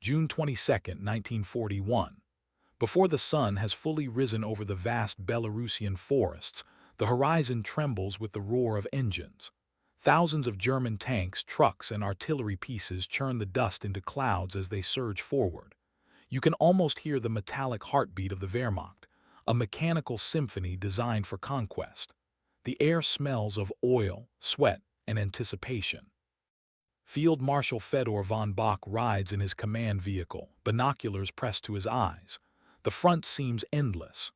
June 22, 1941. Before the sun has fully risen over the vast Belarusian forests, the horizon trembles with the roar of engines. Thousands of German tanks, trucks, and artillery pieces churn the dust into clouds as they surge forward. You can almost hear the metallic heartbeat of the Wehrmacht, a mechanical symphony designed for conquest. The air smells of oil, sweat, and anticipation. Field Marshal Fedor von Bock rides in his command vehicle, binoculars pressed to his eyes. The front seems endless.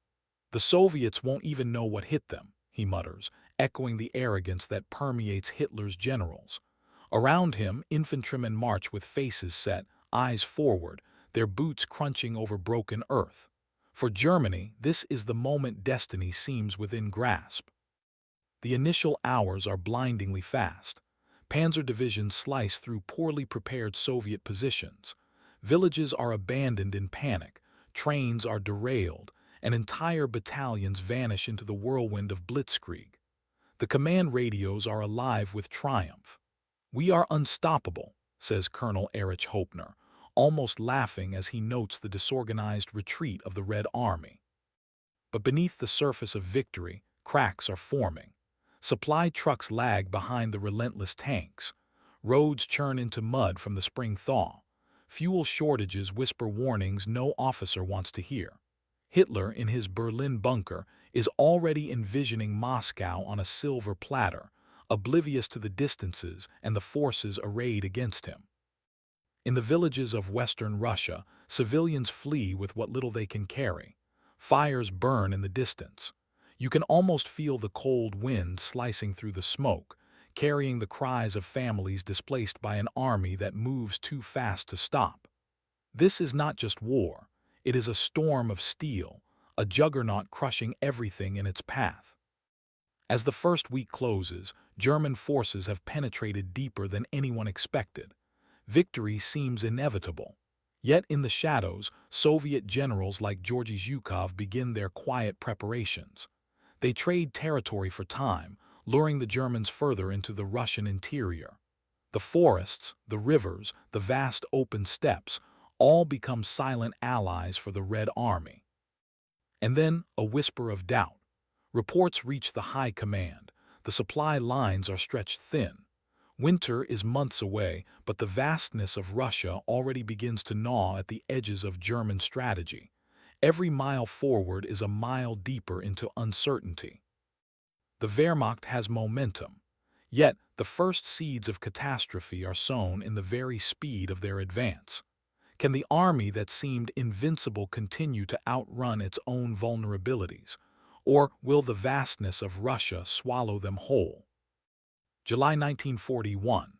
"The Soviets won't even know what hit them," he mutters, echoing the arrogance that permeates Hitler's generals. Around him, infantrymen march with faces set, eyes forward, their boots crunching over broken earth. For Germany, this is the moment destiny seems within grasp. The initial hours are blindingly fast. Panzer divisions slice through poorly prepared Soviet positions. Villages are abandoned in panic, trains are derailed, and entire battalions vanish into the whirlwind of blitzkrieg. The command radios are alive with triumph. "We are unstoppable," says Colonel Erich Hopner, almost laughing as he notes the disorganized retreat of the Red Army. But beneath the surface of victory, cracks are forming. Supply trucks lag behind the relentless tanks. Roads churn into mud from the spring thaw. Fuel shortages whisper warnings no officer wants to hear. Hitler, in his Berlin bunker, is already envisioning Moscow on a silver platter, oblivious to the distances and the forces arrayed against him. In the villages of western Russia, civilians flee with what little they can carry. Fires burn in the distance. You can almost feel the cold wind slicing through the smoke, carrying the cries of families displaced by an army that moves too fast to stop. This is not just war. It is a storm of steel, a juggernaut crushing everything in its path. As the first week closes, German forces have penetrated deeper than anyone expected. Victory seems inevitable. Yet in the shadows, Soviet generals like Georgy Zhukov begin their quiet preparations. They trade territory for time, luring the Germans further into the Russian interior. The forests, the rivers, the vast open steppes, all become silent allies for the Red Army. And then a whisper of doubt. Reports reach the high command. The supply lines are stretched thin. Winter is months away, but the vastness of Russia already begins to gnaw at the edges of German strategy. Every mile forward is a mile deeper into uncertainty. The Wehrmacht has momentum. Yet, the first seeds of catastrophe are sown in the very speed of their advance. Can the army that seemed invincible continue to outrun its own vulnerabilities? Or will the vastness of Russia swallow them whole? July 1941.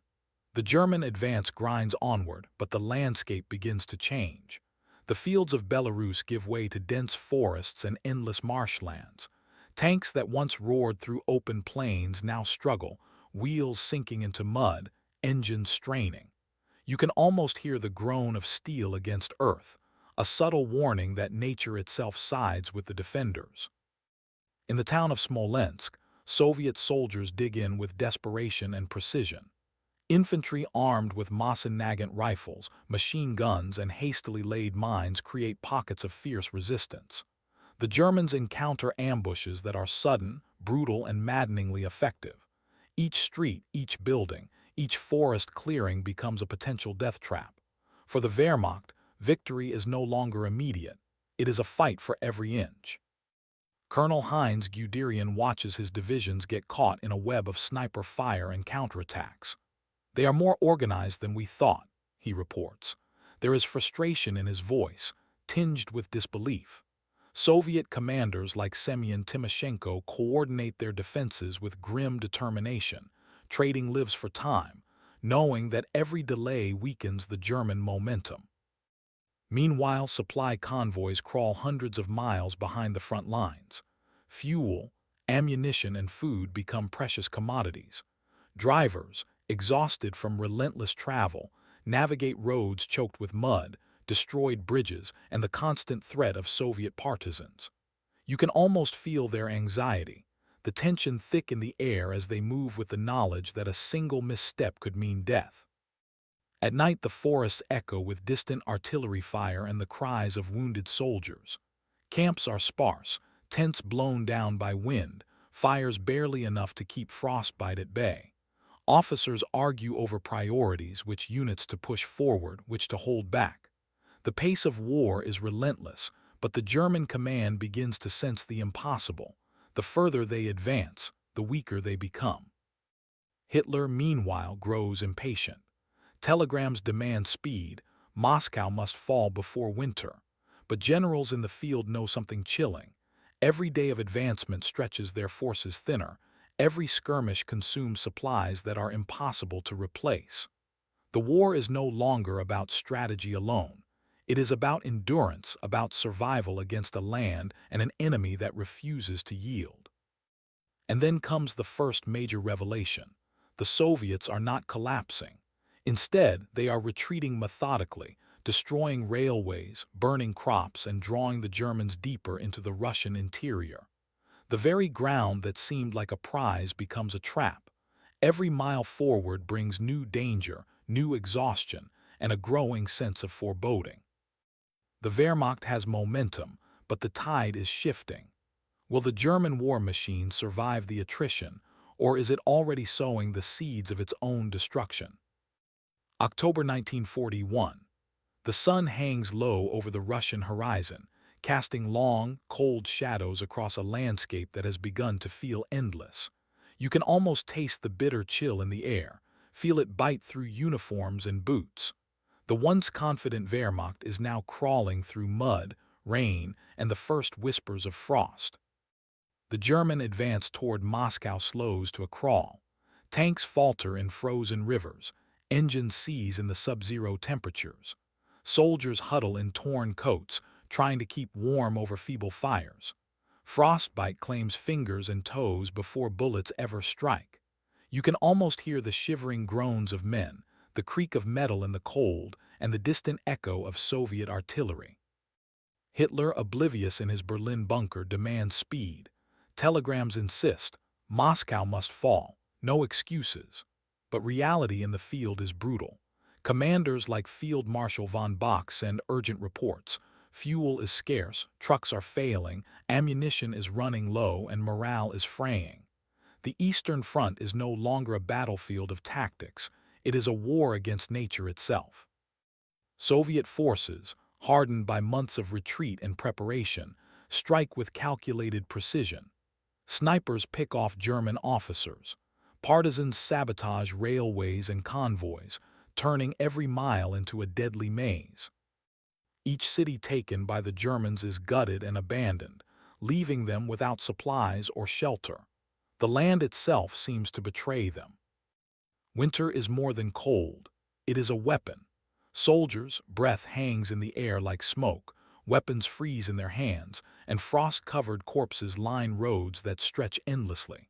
The German advance grinds onward, but the landscape begins to change. The fields of Belarus give way to dense forests and endless marshlands. Tanks that once roared through open plains now struggle, wheels sinking into mud, engines straining. You can almost hear the groan of steel against earth, a subtle warning that nature itself sides with the defenders. In the town of Smolensk, Soviet soldiers dig in with desperation and precision. Infantry armed with Mosin-Nagant rifles, machine guns, and hastily laid mines create pockets of fierce resistance. The Germans encounter ambushes that are sudden, brutal, and maddeningly effective. Each street, each building, each forest clearing becomes a potential death trap. For the Wehrmacht, victory is no longer immediate. It is a fight for every inch. Colonel Heinz Guderian watches his divisions get caught in a web of sniper fire and counterattacks. "They are more organized than we thought," he reports. There is frustration in his voice, tinged with disbelief. Soviet commanders like Semyon Timoshenko coordinate their defenses with grim determination, trading lives for time, knowing that every delay weakens the German momentum. Meanwhile, supply convoys crawl hundreds of miles behind the front lines. Fuel, ammunition, and food become precious commodities. Drivers, exhausted from relentless travel, navigate roads choked with mud, destroyed bridges, and the constant threat of Soviet partisans. You can almost feel their anxiety, the tension thick in the air as they move with the knowledge that a single misstep could mean death. At night the forests echo with distant artillery fire and the cries of wounded soldiers. Camps are sparse, tents blown down by wind, fires barely enough to keep frostbite at bay. Officers argue over priorities, which units to push forward, which to hold back. The pace of war is relentless, but the German command begins to sense the impossible. The further they advance, the weaker they become. Hitler, meanwhile, grows impatient. Telegrams demand speed. Moscow must fall before winter. But generals in the field know something chilling. Every day of advancement stretches their forces thinner. Every skirmish consumes supplies that are impossible to replace. The war is no longer about strategy alone. It is about endurance, about survival against a land and an enemy that refuses to yield. And then comes the first major revelation. The Soviets are not collapsing. Instead, they are retreating methodically, destroying railways, burning crops, and drawing the Germans deeper into the Russian interior. The very ground that seemed like a prize becomes a trap. Every mile forward brings new danger, new exhaustion, and a growing sense of foreboding. The Wehrmacht has momentum, but the tide is shifting. Will the German war machine survive the attrition, or is it already sowing the seeds of its own destruction? October 1941. The sun hangs low over the Russian horizon, casting long, cold shadows across a landscape that has begun to feel endless. You can almost taste the bitter chill in the air, feel it bite through uniforms and boots. The once confident Wehrmacht is now crawling through mud, rain, and the first whispers of frost. The German advance toward Moscow slows to a crawl. Tanks falter in frozen rivers, engines seize in the sub-zero temperatures. Soldiers huddle in torn coats, trying to keep warm over feeble fires. Frostbite claims fingers and toes before bullets ever strike. You can almost hear the shivering groans of men, the creak of metal in the cold, and the distant echo of Soviet artillery. Hitler, oblivious in his Berlin bunker, demands speed. Telegrams insist, Moscow must fall, no excuses. But reality in the field is brutal. Commanders like Field Marshal von Bock send urgent reports. Fuel is scarce, trucks are failing, ammunition is running low, and morale is fraying. The Eastern Front is no longer a battlefield of tactics. It is a war against nature itself. Soviet forces, hardened by months of retreat and preparation, strike with calculated precision. Snipers pick off German officers. Partisans sabotage railways and convoys, turning every mile into a deadly maze. Each city taken by the Germans is gutted and abandoned, leaving them without supplies or shelter. The land itself seems to betray them. Winter is more than cold. It is a weapon. Soldiers' breath hangs in the air like smoke, weapons freeze in their hands, and frost-covered corpses line roads that stretch endlessly.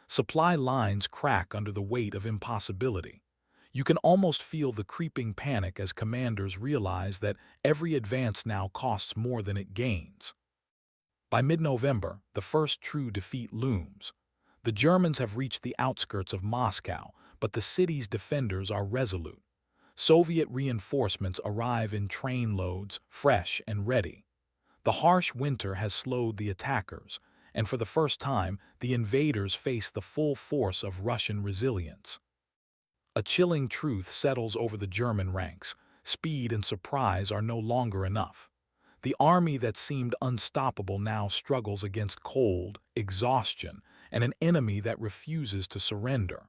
Supply lines crack under the weight of impossibility. You can almost feel the creeping panic as commanders realize that every advance now costs more than it gains. By mid-November, the first true defeat looms. The Germans have reached the outskirts of Moscow, but the city's defenders are resolute. Soviet reinforcements arrive in trainloads, fresh and ready. The harsh winter has slowed the attackers, and for the first time, the invaders face the full force of Russian resilience. A chilling truth settles over the German ranks. Speed and surprise are no longer enough. The army that seemed unstoppable now struggles against cold, exhaustion, and an enemy that refuses to surrender.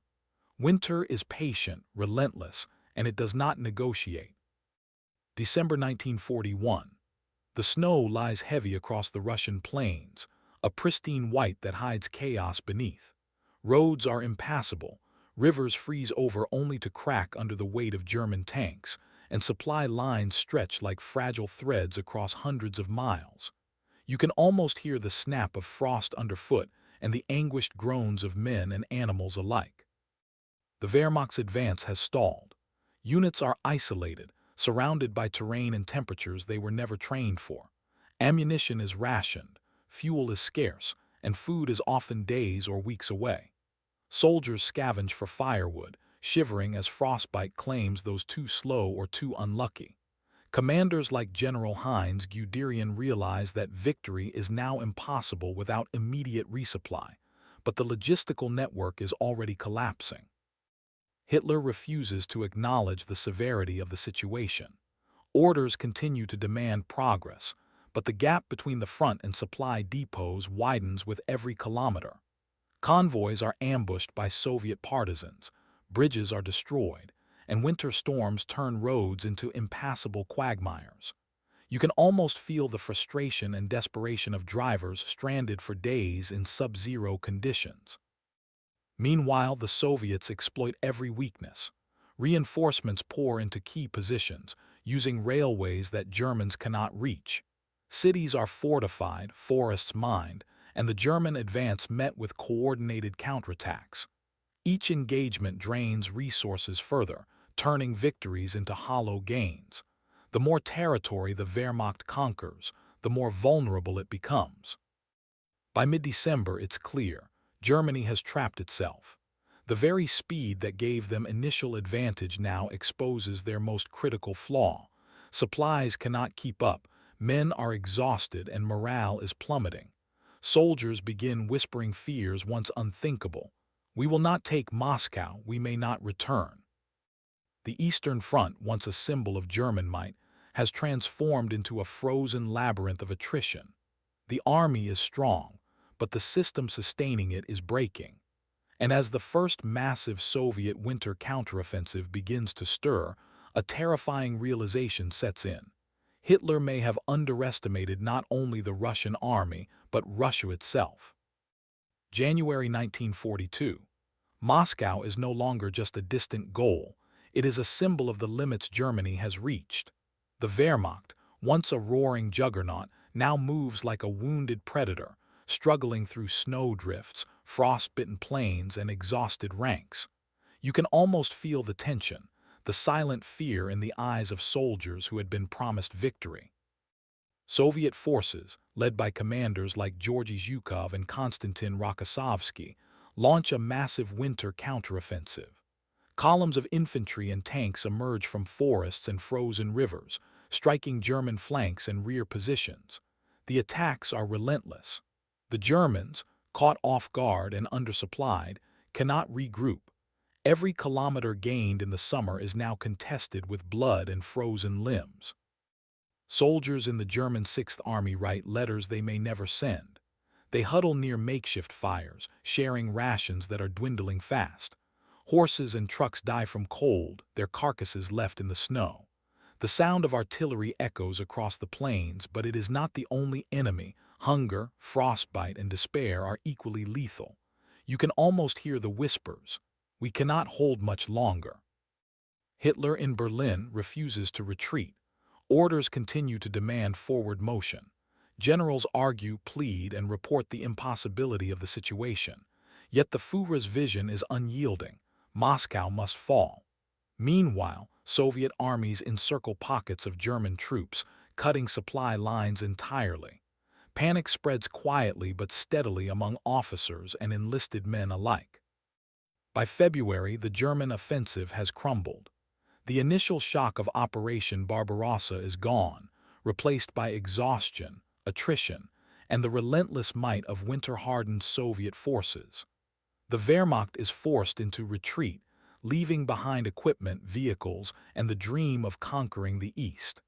Winter is patient, relentless, and it does not negotiate. December 1941. The snow lies heavy across the Russian plains, a pristine white that hides chaos beneath. Roads are impassable, rivers freeze over only to crack under the weight of German tanks, and supply lines stretch like fragile threads across hundreds of miles. You can almost hear the snap of frost underfoot and the anguished groans of men and animals alike. The Wehrmacht's advance has stalled. Units are isolated, surrounded by terrain and temperatures they were never trained for. Ammunition is rationed, fuel is scarce, and food is often days or weeks away. Soldiers scavenge for firewood, shivering as frostbite claims those too slow or too unlucky. Commanders like General Heinz Guderian realize that victory is now impossible without immediate resupply, but the logistical network is already collapsing. Hitler refuses to acknowledge the severity of the situation. Orders continue to demand progress, but the gap between the front and supply depots widens with every kilometer. Convoys are ambushed by Soviet partisans, bridges are destroyed, and winter storms turn roads into impassable quagmires. You can almost feel the frustration and desperation of drivers stranded for days in sub-zero conditions. Meanwhile, the Soviets exploit every weakness. Reinforcements pour into key positions, using railways that Germans cannot reach. Cities are fortified, forests mined, and the German advance met with coordinated counterattacks. Each engagement drains resources further, turning victories into hollow gains. The more territory the Wehrmacht conquers, the more vulnerable it becomes. By mid-December, it's clear, Germany has trapped itself. The very speed that gave them initial advantage now exposes their most critical flaw. Supplies cannot keep up, men are exhausted, and morale is plummeting. Soldiers begin whispering fears once unthinkable. We will not take Moscow, we may not return. The Eastern Front, once a symbol of German might, has transformed into a frozen labyrinth of attrition. The army is strong, but the system sustaining it is breaking. And as the first massive Soviet winter counteroffensive begins to stir, a terrifying realization sets in. Hitler may have underestimated not only the Russian army, but Russia itself. January 1942. Moscow is no longer just a distant goal, it is a symbol of the limits Germany has reached. The Wehrmacht, once a roaring juggernaut, now moves like a wounded predator, struggling through snowdrifts, frost-bitten plains, and exhausted ranks. You can almost feel the tension, the silent fear in the eyes of soldiers who had been promised victory. Soviet forces, led by commanders like Georgy Zhukov and Konstantin Rokossovsky, launch a massive winter counteroffensive. Columns of infantry and tanks emerge from forests and frozen rivers, striking German flanks and rear positions. The attacks are relentless. The Germans, caught off guard and undersupplied, cannot regroup. Every kilometer gained in the summer is now contested with blood and frozen limbs. Soldiers in the German Sixth Army write letters they may never send. They huddle near makeshift fires, sharing rations that are dwindling fast. Horses and trucks die from cold, their carcasses left in the snow. The sound of artillery echoes across the plains, but it is not the only enemy. Hunger, frostbite, and despair are equally lethal. You can almost hear the whispers. We cannot hold much longer. Hitler in Berlin refuses to retreat. Orders continue to demand forward motion. Generals argue, plead, and report the impossibility of the situation. Yet the Führer's vision is unyielding. Moscow must fall. Meanwhile, Soviet armies encircle pockets of German troops, cutting supply lines entirely. Panic spreads quietly but steadily among officers and enlisted men alike. By February, the German offensive has crumbled. The initial shock of Operation Barbarossa is gone, replaced by exhaustion, attrition, and the relentless might of winter-hardened Soviet forces. The Wehrmacht is forced into retreat, leaving behind equipment, vehicles, and the dream of conquering the East.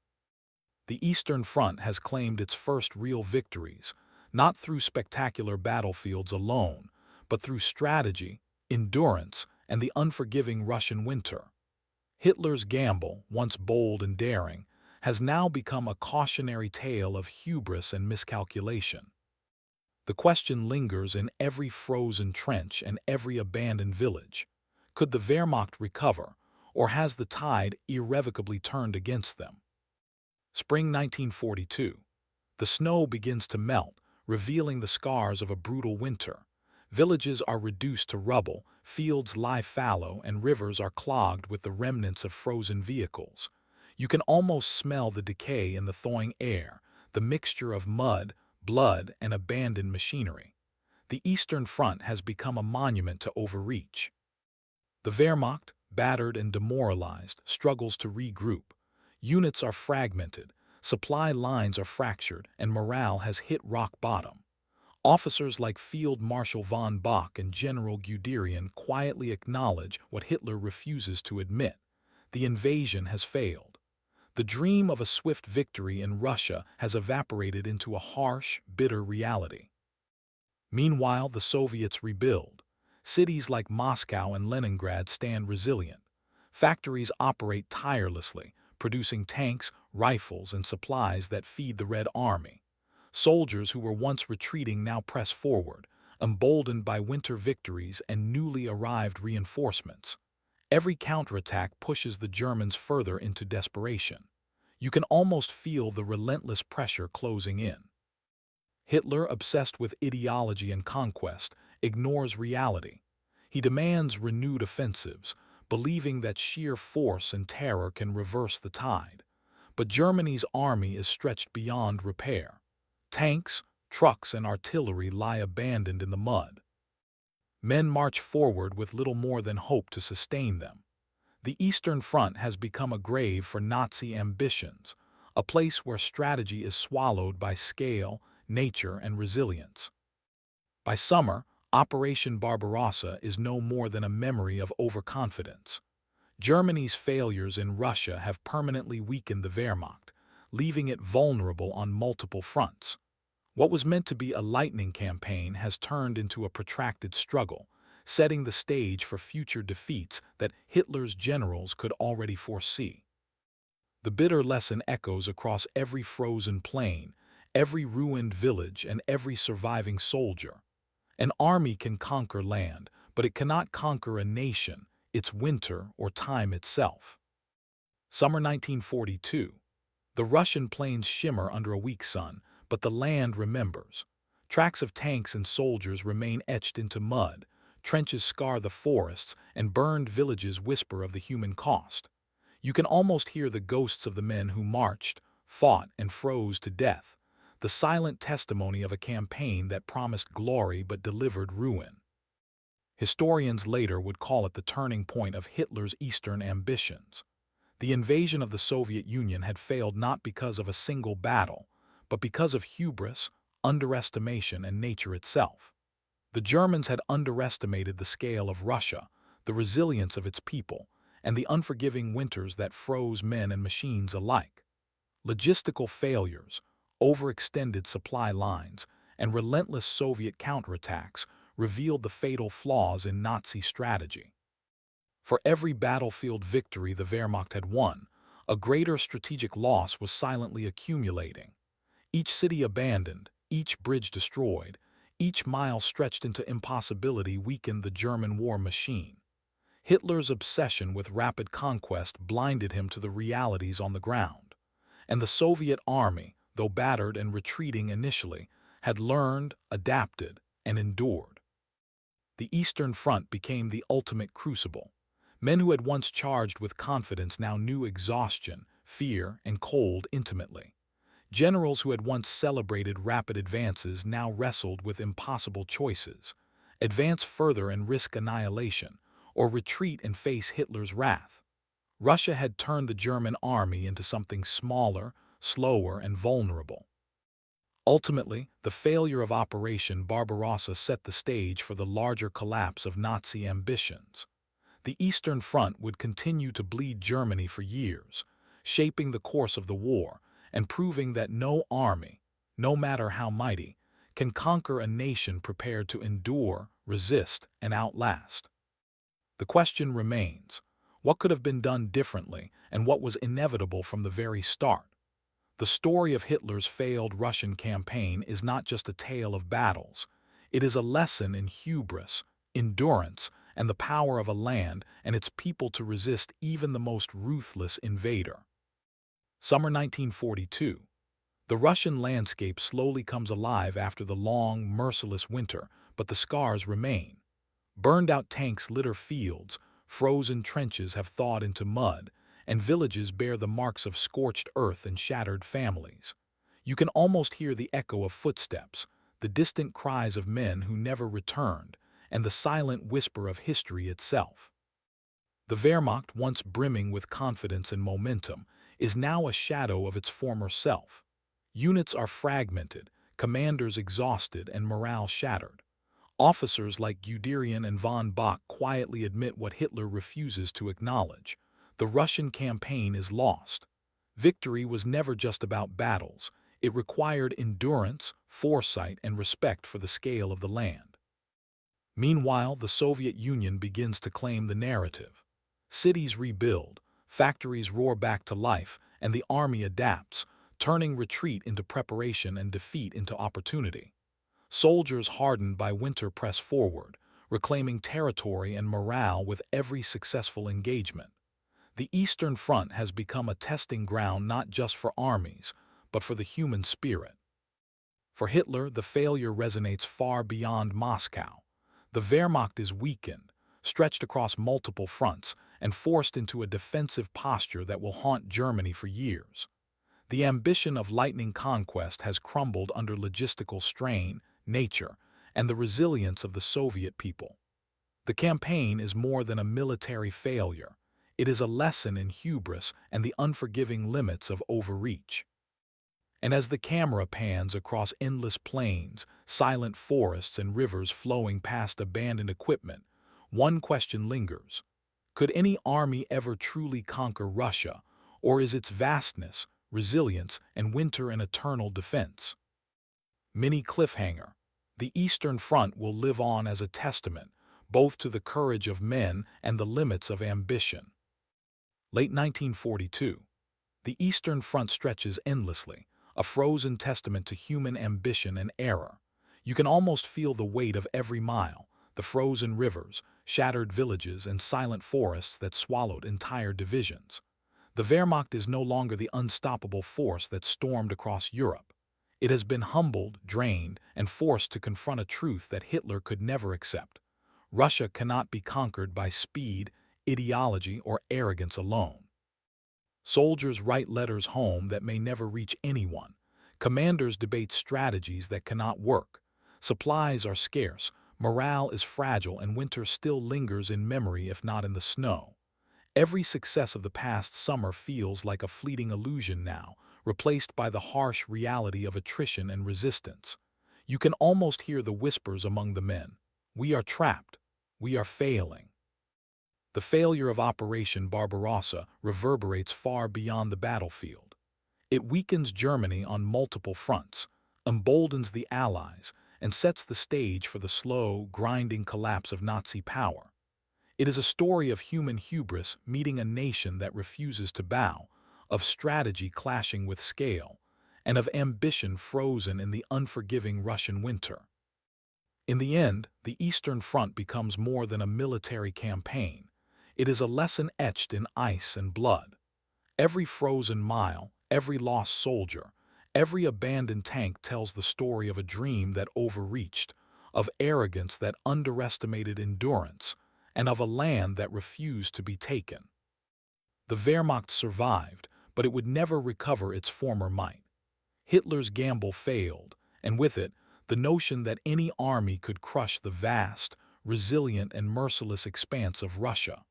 The Eastern Front has claimed its first real victories, not through spectacular battlefields alone, but through strategy, endurance, and the unforgiving Russian winter. Hitler's gamble, once bold and daring, has now become a cautionary tale of hubris and miscalculation. The question lingers in every frozen trench and every abandoned village. Could the Wehrmacht recover, or has the tide irrevocably turned against them? Spring 1942. The snow begins to melt, revealing the scars of a brutal winter. Villages are reduced to rubble, fields lie fallow, and rivers are clogged with the remnants of frozen vehicles. You can almost smell the decay in the thawing air, the mixture of mud, blood, and abandoned machinery. The Eastern Front has become a monument to overreach. The Wehrmacht, battered and demoralized, struggles to regroup. Units are fragmented, supply lines are fractured, and morale has hit rock bottom. Officers like Field Marshal von Bock and General Guderian quietly acknowledge what Hitler refuses to admit: the invasion has failed. The dream of a swift victory in Russia has evaporated into a harsh, bitter reality. Meanwhile, the Soviets rebuild. Cities like Moscow and Leningrad stand resilient. Factories operate tirelessly, producing tanks, rifles, and supplies that feed the Red Army. Soldiers who were once retreating now press forward, emboldened by winter victories and newly arrived reinforcements. Every counterattack pushes the Germans further into desperation. You can almost feel the relentless pressure closing in. Hitler, obsessed with ideology and conquest, ignores reality. He demands renewed offensives, believing that sheer force and terror can reverse the tide. But Germany's army is stretched beyond repair. Tanks, trucks, and artillery lie abandoned in the mud. Men march forward with little more than hope to sustain them. The Eastern Front has become a grave for Nazi ambitions, a place where strategy is swallowed by scale, nature, and resilience. By summer, Operation Barbarossa is no more than a memory of overconfidence. Germany's failures in Russia have permanently weakened the Wehrmacht, leaving it vulnerable on multiple fronts. What was meant to be a lightning campaign has turned into a protracted struggle, setting the stage for future defeats that Hitler's generals could already foresee. The bitter lesson echoes across every frozen plain, every ruined village, and every surviving soldier. An army can conquer land, but it cannot conquer a nation, its winter, or time itself. Summer 1942. The Russian plains shimmer under a weak sun, but the land remembers. Tracks of tanks and soldiers remain etched into mud, trenches scar the forests, and burned villages whisper of the human cost. You can almost hear the ghosts of the men who marched, fought, and froze to death, the silent testimony of a campaign that promised glory but delivered ruin. Historians later would call it the turning point of Hitler's Eastern ambitions. The invasion of the Soviet Union had failed not because of a single battle, but because of hubris, underestimation, and nature itself. The Germans had underestimated the scale of Russia, the resilience of its people, and the unforgiving winters that froze men and machines alike. Logistical failures, overextended supply lines, and relentless Soviet counterattacks revealed the fatal flaws in Nazi strategy. For every battlefield victory the Wehrmacht had won, a greater strategic loss was silently accumulating. Each city abandoned, each bridge destroyed, each mile stretched into impossibility weakened the German war machine. Hitler's obsession with rapid conquest blinded him to the realities on the ground. And the Soviet army, though battered and retreating initially, had learned, adapted, and endured. The Eastern Front became the ultimate crucible. Men who had once charged with confidence now knew exhaustion, fear, and cold intimately. Generals who had once celebrated rapid advances now wrestled with impossible choices: advance further and risk annihilation, or retreat and face Hitler's wrath. Russia had turned the German army into something smaller, slower, and vulnerable. Ultimately, the failure of Operation Barbarossa set the stage for the larger collapse of Nazi ambitions. The Eastern Front would continue to bleed Germany for years, shaping the course of the war and proving that no army, no matter how mighty, can conquer a nation prepared to endure, resist, and outlast. The question remains: what could have been done differently, and what was inevitable from the very start? The story of Hitler's failed Russian campaign is not just a tale of battles. It is a lesson in hubris, endurance, and the power of a land and its people to resist even the most ruthless invader. Summer 1942. The Russian landscape slowly comes alive after the long, merciless winter, but the scars remain. Burned-out tanks litter fields, frozen trenches have thawed into mud, and villages bear the marks of scorched earth and shattered families. You can almost hear the echo of footsteps, the distant cries of men who never returned, and the silent whisper of history itself. The Wehrmacht, once brimming with confidence and momentum, is now a shadow of its former self. Units are fragmented, commanders exhausted, and morale shattered. Officers like Guderian and von Bock quietly admit what Hitler refuses to acknowledge: the Russian campaign is lost. Victory was never just about battles. It required endurance, foresight, and respect for the scale of the land. Meanwhile, the Soviet Union begins to claim the narrative. Cities rebuild, factories roar back to life, and the army adapts, turning retreat into preparation and defeat into opportunity. Soldiers hardened by winter press forward, reclaiming territory and morale with every successful engagement. The Eastern Front has become a testing ground not just for armies, but for the human spirit. For Hitler, the failure resonates far beyond Moscow. The Wehrmacht is weakened, stretched across multiple fronts, and forced into a defensive posture that will haunt Germany for years. The ambition of lightning conquest has crumbled under logistical strain, nature, and the resilience of the Soviet people. The campaign is more than a military failure. It is a lesson in hubris and the unforgiving limits of overreach. And as the camera pans across endless plains, silent forests, and rivers flowing past abandoned equipment, one question lingers. Could any army ever truly conquer Russia, or is its vastness, resilience, and winter an eternal defense? Mini cliffhanger. The Eastern Front will live on as a testament, both to the courage of men and the limits of ambition. Late 1942. The Eastern Front stretches endlessly, a frozen testament to human ambition and error. You can almost feel the weight of every mile, the frozen rivers, shattered villages, and silent forests that swallowed entire divisions. The Wehrmacht is no longer the unstoppable force that stormed across Europe. It has been humbled, drained, and forced to confront a truth that Hitler could never accept. Russia cannot be conquered by speed, ideology, or arrogance alone. Soldiers write letters home that may never reach anyone. Commanders debate strategies that cannot work. Supplies are scarce, morale is fragile, and winter still lingers in memory if not in the snow. Every success of the past summer feels like a fleeting illusion now, replaced by the harsh reality of attrition and resistance. You can almost hear the whispers among the men. We are trapped. We are failing. The failure of Operation Barbarossa reverberates far beyond the battlefield. It weakens Germany on multiple fronts, emboldens the Allies, and sets the stage for the slow, grinding collapse of Nazi power. It is a story of human hubris meeting a nation that refuses to bow, of strategy clashing with scale, and of ambition frozen in the unforgiving Russian winter. In the end, the Eastern Front becomes more than a military campaign. It is a lesson etched in ice and blood. Every frozen mile, every lost soldier, every abandoned tank tells the story of a dream that overreached, of arrogance that underestimated endurance, and of a land that refused to be taken. The Wehrmacht survived, but it would never recover its former might. Hitler's gamble failed, and with it, the notion that any army could crush the vast, resilient, and merciless expanse of Russia.